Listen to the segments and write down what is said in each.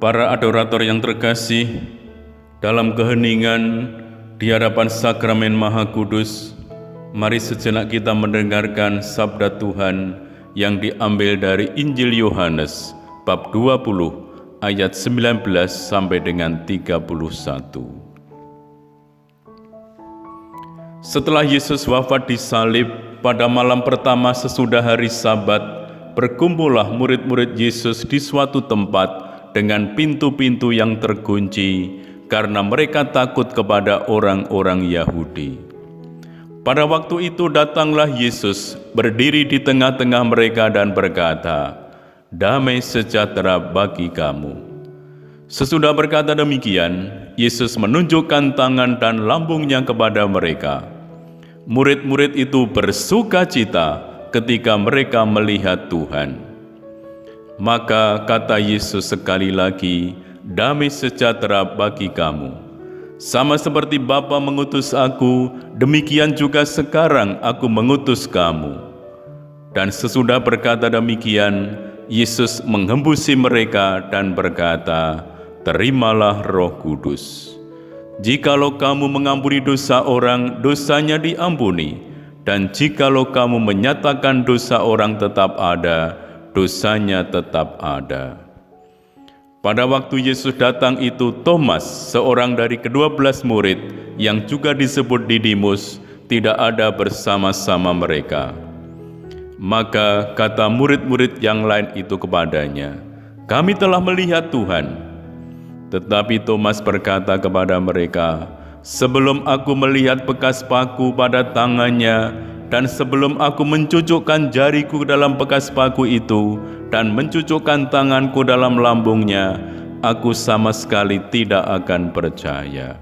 Para adorator yang terkasih, dalam keheningan di hadapan sakramen Maha Kudus, mari sejenak kita mendengarkan sabda Tuhan yang diambil dari Injil Yohanes bab 20 ayat 19 sampai dengan 31. Setelah Yesus wafat disalib pada malam pertama sesudah hari Sabat, berkumpullah murid-murid Yesus di suatu tempat dengan pintu-pintu yang terkunci karena mereka takut kepada orang-orang Yahudi. Pada waktu itu datanglah Yesus berdiri di tengah-tengah mereka dan berkata, "Damai sejahtera bagi kamu." Sesudah berkata demikian, Yesus menunjukkan tangan dan lambungnya kepada mereka. Murid-murid itu bersukacita ketika mereka melihat Tuhan. Maka kata Yesus sekali lagi, "Damai sejahtera bagi kamu. Sama seperti Bapa mengutus aku, demikian juga sekarang aku mengutus kamu." Dan sesudah berkata demikian, Yesus menghembusi mereka dan berkata, "Terimalah Roh Kudus. Jikalau kamu mengampuni dosa orang, dosanya diampuni. Dan jikalau kamu menyatakan dosa orang tetap ada, dosanya tetap ada." Pada waktu Yesus datang itu, Thomas, seorang dari ke-12 murid yang juga disebut Didimus, tidak ada bersama-sama mereka. Maka kata murid-murid yang lain itu kepadanya, "Kami telah melihat Tuhan." Tetapi Thomas berkata kepada mereka, "Sebelum aku melihat bekas paku pada tangannya, dan sebelum aku mencucukkan jariku dalam bekas paku itu, dan mencucukkan tanganku dalam lambungnya, aku sama sekali tidak akan percaya."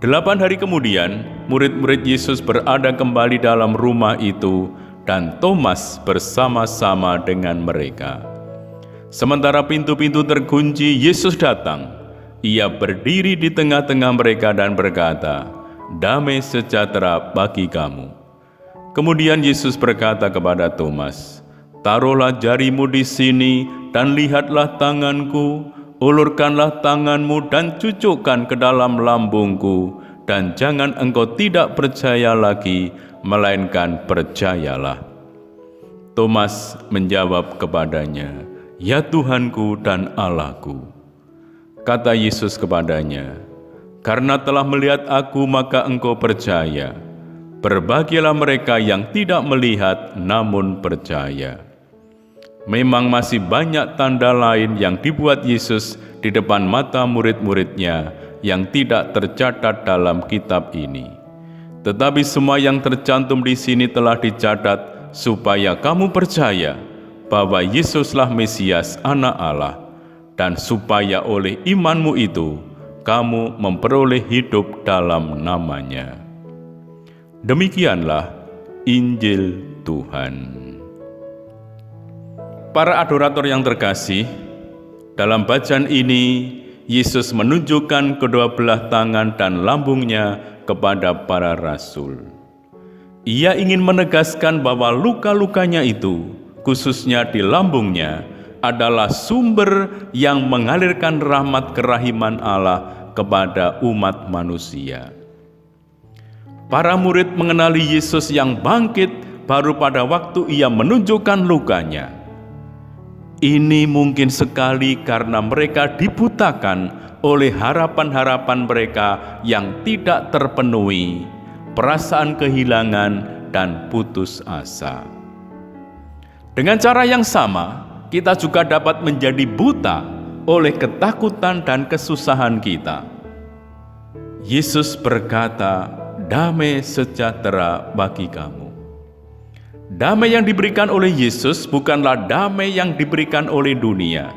8 hari kemudian, murid-murid Yesus berada kembali dalam rumah itu, dan Thomas bersama-sama dengan mereka. Sementara pintu-pintu terkunci, Yesus datang. Ia berdiri di tengah-tengah mereka dan berkata, "Damai sejahtera bagi kamu." Kemudian Yesus berkata kepada Thomas, "Taruhlah jarimu di sini dan lihatlah tanganku, ulurkanlah tanganmu dan cucukkan ke dalam lambungku, dan jangan engkau tidak percaya lagi, melainkan percayalah." Thomas menjawab kepadanya, "Ya Tuhanku dan Allahku." Kata Yesus kepadanya, "Karena telah melihat aku, maka engkau percaya. Berbahagialah mereka yang tidak melihat namun percaya." Memang masih banyak tanda lain yang dibuat Yesus di depan mata murid-muridnya yang tidak tercatat dalam kitab ini. Tetapi semua yang tercantum di sini telah dicatat supaya kamu percaya bahwa Yesuslah Mesias, Anak Allah, dan supaya oleh imanmu itu kamu memperoleh hidup dalam namanya. Demikianlah Injil Tuhan. Para adorator yang terkasih, dalam bacaan ini Yesus menunjukkan kedua belah tangan dan lambungnya kepada para rasul. Ia ingin menegaskan bahwa luka-lukanya itu, khususnya di lambungnya, adalah sumber yang mengalirkan rahmat kerahiman Allah kepada umat manusia. Para murid mengenali Yesus yang bangkit baru pada waktu ia menunjukkan lukanya. Ini mungkin sekali karena mereka dibutakan oleh harapan-harapan mereka yang tidak terpenuhi, perasaan kehilangan dan putus asa. Dengan cara yang sama, kita juga dapat menjadi buta oleh ketakutan dan kesusahan kita. Yesus berkata, "Damai sejahtera bagi kamu." Damai yang diberikan oleh Yesus bukanlah damai yang diberikan oleh dunia.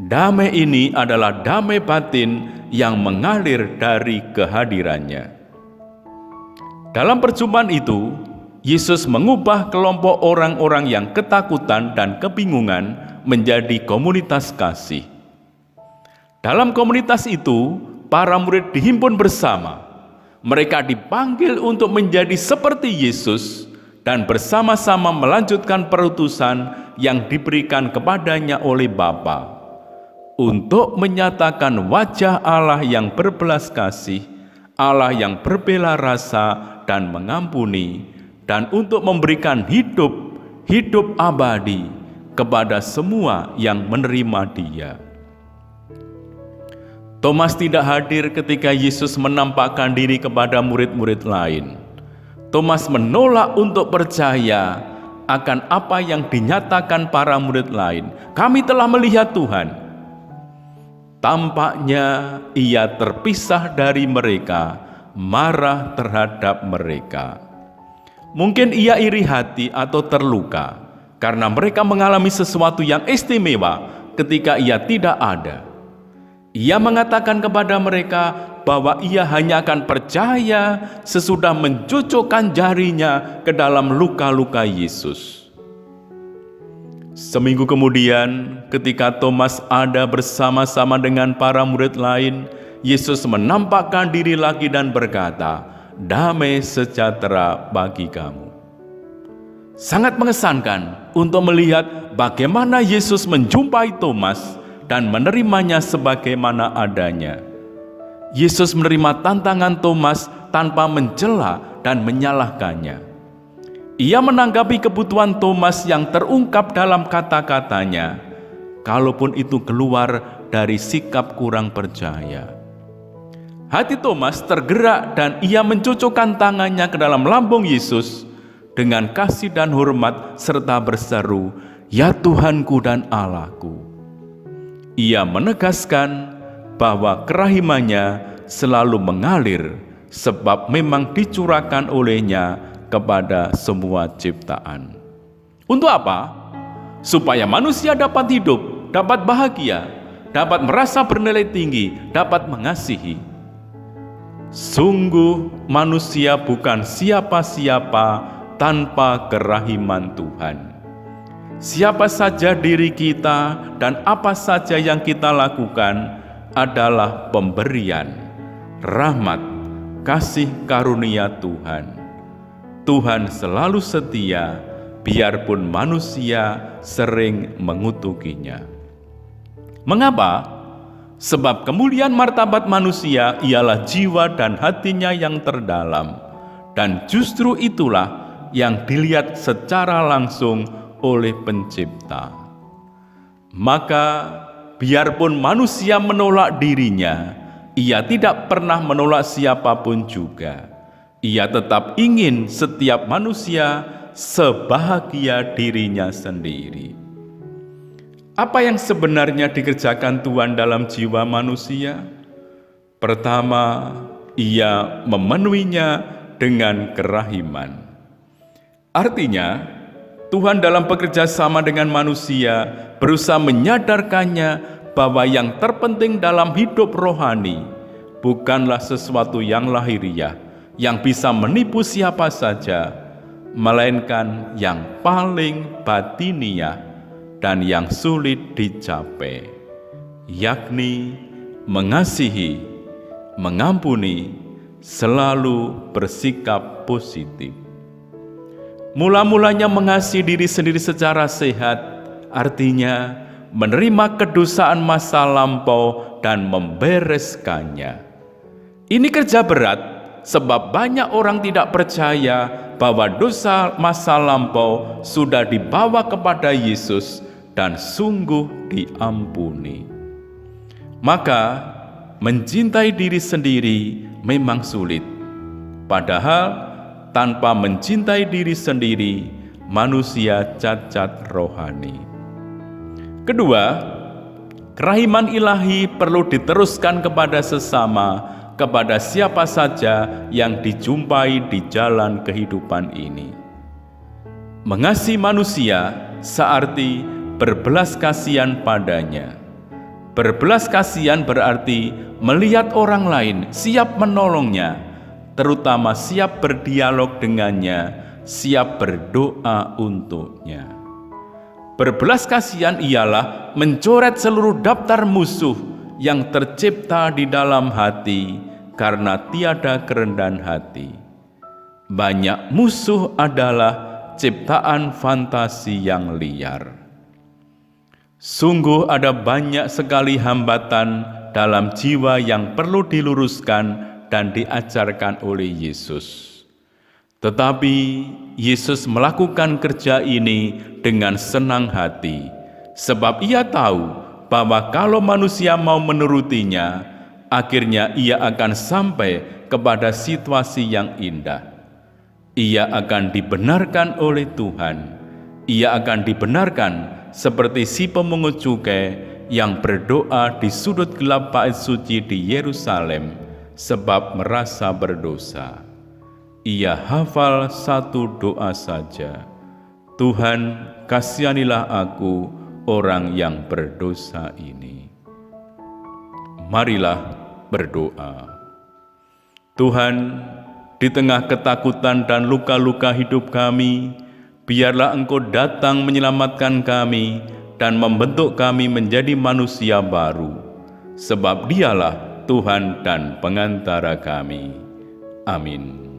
Damai ini adalah damai batin yang mengalir dari kehadirannya. Dalam perjumpaan itu, Yesus mengubah kelompok orang-orang yang ketakutan dan kebingungan menjadi komunitas kasih. Dalam komunitas itu, para murid dihimpun bersama. Mereka dipanggil untuk menjadi seperti Yesus dan bersama-sama melanjutkan perutusan yang diberikan kepadanya oleh Bapa. untuk menyatakan wajah Allah yang berbelas kasih, Allah yang berbela rasa dan mengampuni, dan untuk memberikan hidup abadi kepada semua yang menerima Dia. Thomas tidak hadir ketika Yesus menampakkan diri kepada murid-murid lain. Thomas menolak untuk percaya akan apa yang dinyatakan para murid lain. Kami telah melihat Tuhan. Tampaknya ia terpisah dari mereka, marah terhadap mereka. Mungkin ia iri hati atau terluka karena mereka mengalami sesuatu yang istimewa ketika ia tidak ada. Ia mengatakan kepada mereka bahwa ia hanya akan percaya sesudah mencucukkan jarinya ke dalam luka-luka Yesus. Seminggu kemudian, ketika Thomas ada bersama-sama dengan para murid lain, Yesus menampakkan diri lagi dan berkata, "Damai sejahtera bagi kamu." Sangat mengesankan untuk melihat bagaimana Yesus menjumpai Thomas dan menerimanya sebagaimana adanya. Yesus menerima tantangan Thomas tanpa mencela dan menyalahkannya. Ia menanggapi kebutuhan Thomas yang terungkap dalam kata-katanya, kalaupun itu keluar dari sikap kurang percaya. Hati Thomas tergerak dan ia mencucukkan tangannya ke dalam lambung Yesus dengan kasih dan hormat serta berseru, "Ya Tuhanku dan Allahku." Ia menegaskan bahwa kerahimannya selalu mengalir sebab memang dicurahkan olehnya kepada semua ciptaan. Untuk apa? Supaya manusia dapat hidup, dapat bahagia, dapat merasa bernilai tinggi, dapat mengasihi. Sungguh manusia bukan siapa-siapa tanpa kerahiman Tuhan. Siapa saja diri kita dan apa saja yang kita lakukan adalah pemberian, rahmat, kasih karunia Tuhan. Tuhan selalu setia, biarpun manusia sering mengutukinya. Mengapa? Sebab kemuliaan martabat manusia ialah jiwa dan hatinya yang terdalam, dan justru itulah yang dilihat secara langsung oleh Pencipta. Maka biarpun manusia menolak dirinya, ia tidak pernah menolak siapapun juga. Ia tetap ingin setiap manusia sebahagia dirinya sendiri. Apa yang sebenarnya dikerjakan Tuhan dalam jiwa manusia? Pertama, ia memenuhinya dengan kerahiman. Artinya, Tuhan dalam bekerja sama dengan manusia berusaha menyadarkannya bahwa yang terpenting dalam hidup rohani bukanlah sesuatu yang lahiriah, yang bisa menipu siapa saja, melainkan yang paling batiniah dan yang sulit dicapai, yakni mengasihi, mengampuni, selalu bersikap positif. Mula-mulanya mengasihi diri sendiri secara sehat, artinya menerima kedosaan masa lampau dan membereskannya. Ini kerja berat, sebab banyak orang tidak percaya bahwa dosa masa lampau sudah dibawa kepada Yesus dan sungguh diampuni. Maka, mencintai diri sendiri memang sulit. Padahal, tanpa mencintai diri sendiri, manusia cacat rohani. Kedua, kerahiman ilahi perlu diteruskan kepada sesama, kepada siapa saja yang dijumpai di jalan kehidupan ini. Mengasihi manusia searti berbelas kasihan padanya. Berbelas kasihan berarti melihat orang lain, siap menolongnya, terutama siap berdialog dengannya, siap berdoa untuknya. Berbelas kasihan ialah mencoret seluruh daftar musuh yang tercipta di dalam hati karena tiada kerendahan hati. Banyak musuh adalah ciptaan fantasi yang liar. Sungguh ada banyak sekali hambatan dalam jiwa yang perlu diluruskan dan diajarkan oleh Yesus. Tetapi Yesus melakukan kerja ini dengan senang hati, sebab Ia tahu bahwa kalau manusia mau menurutinya, akhirnya Ia akan sampai kepada situasi yang indah. Ia akan dibenarkan oleh Tuhan. Ia akan dibenarkan seperti si pemungut cukai yang berdoa di sudut gelap bait suci di Yerusalem sebab merasa berdosa. Ia hafal satu doa saja, Tuhan, kasihanilah aku, orang yang berdosa ini. Marilah berdoa. Tuhan, di tengah ketakutan dan luka-luka hidup kami, biarlah Engkau datang menyelamatkan kami dan membentuk kami menjadi manusia baru, sebab Dialah Tuhan dan pengantara kami. Amin.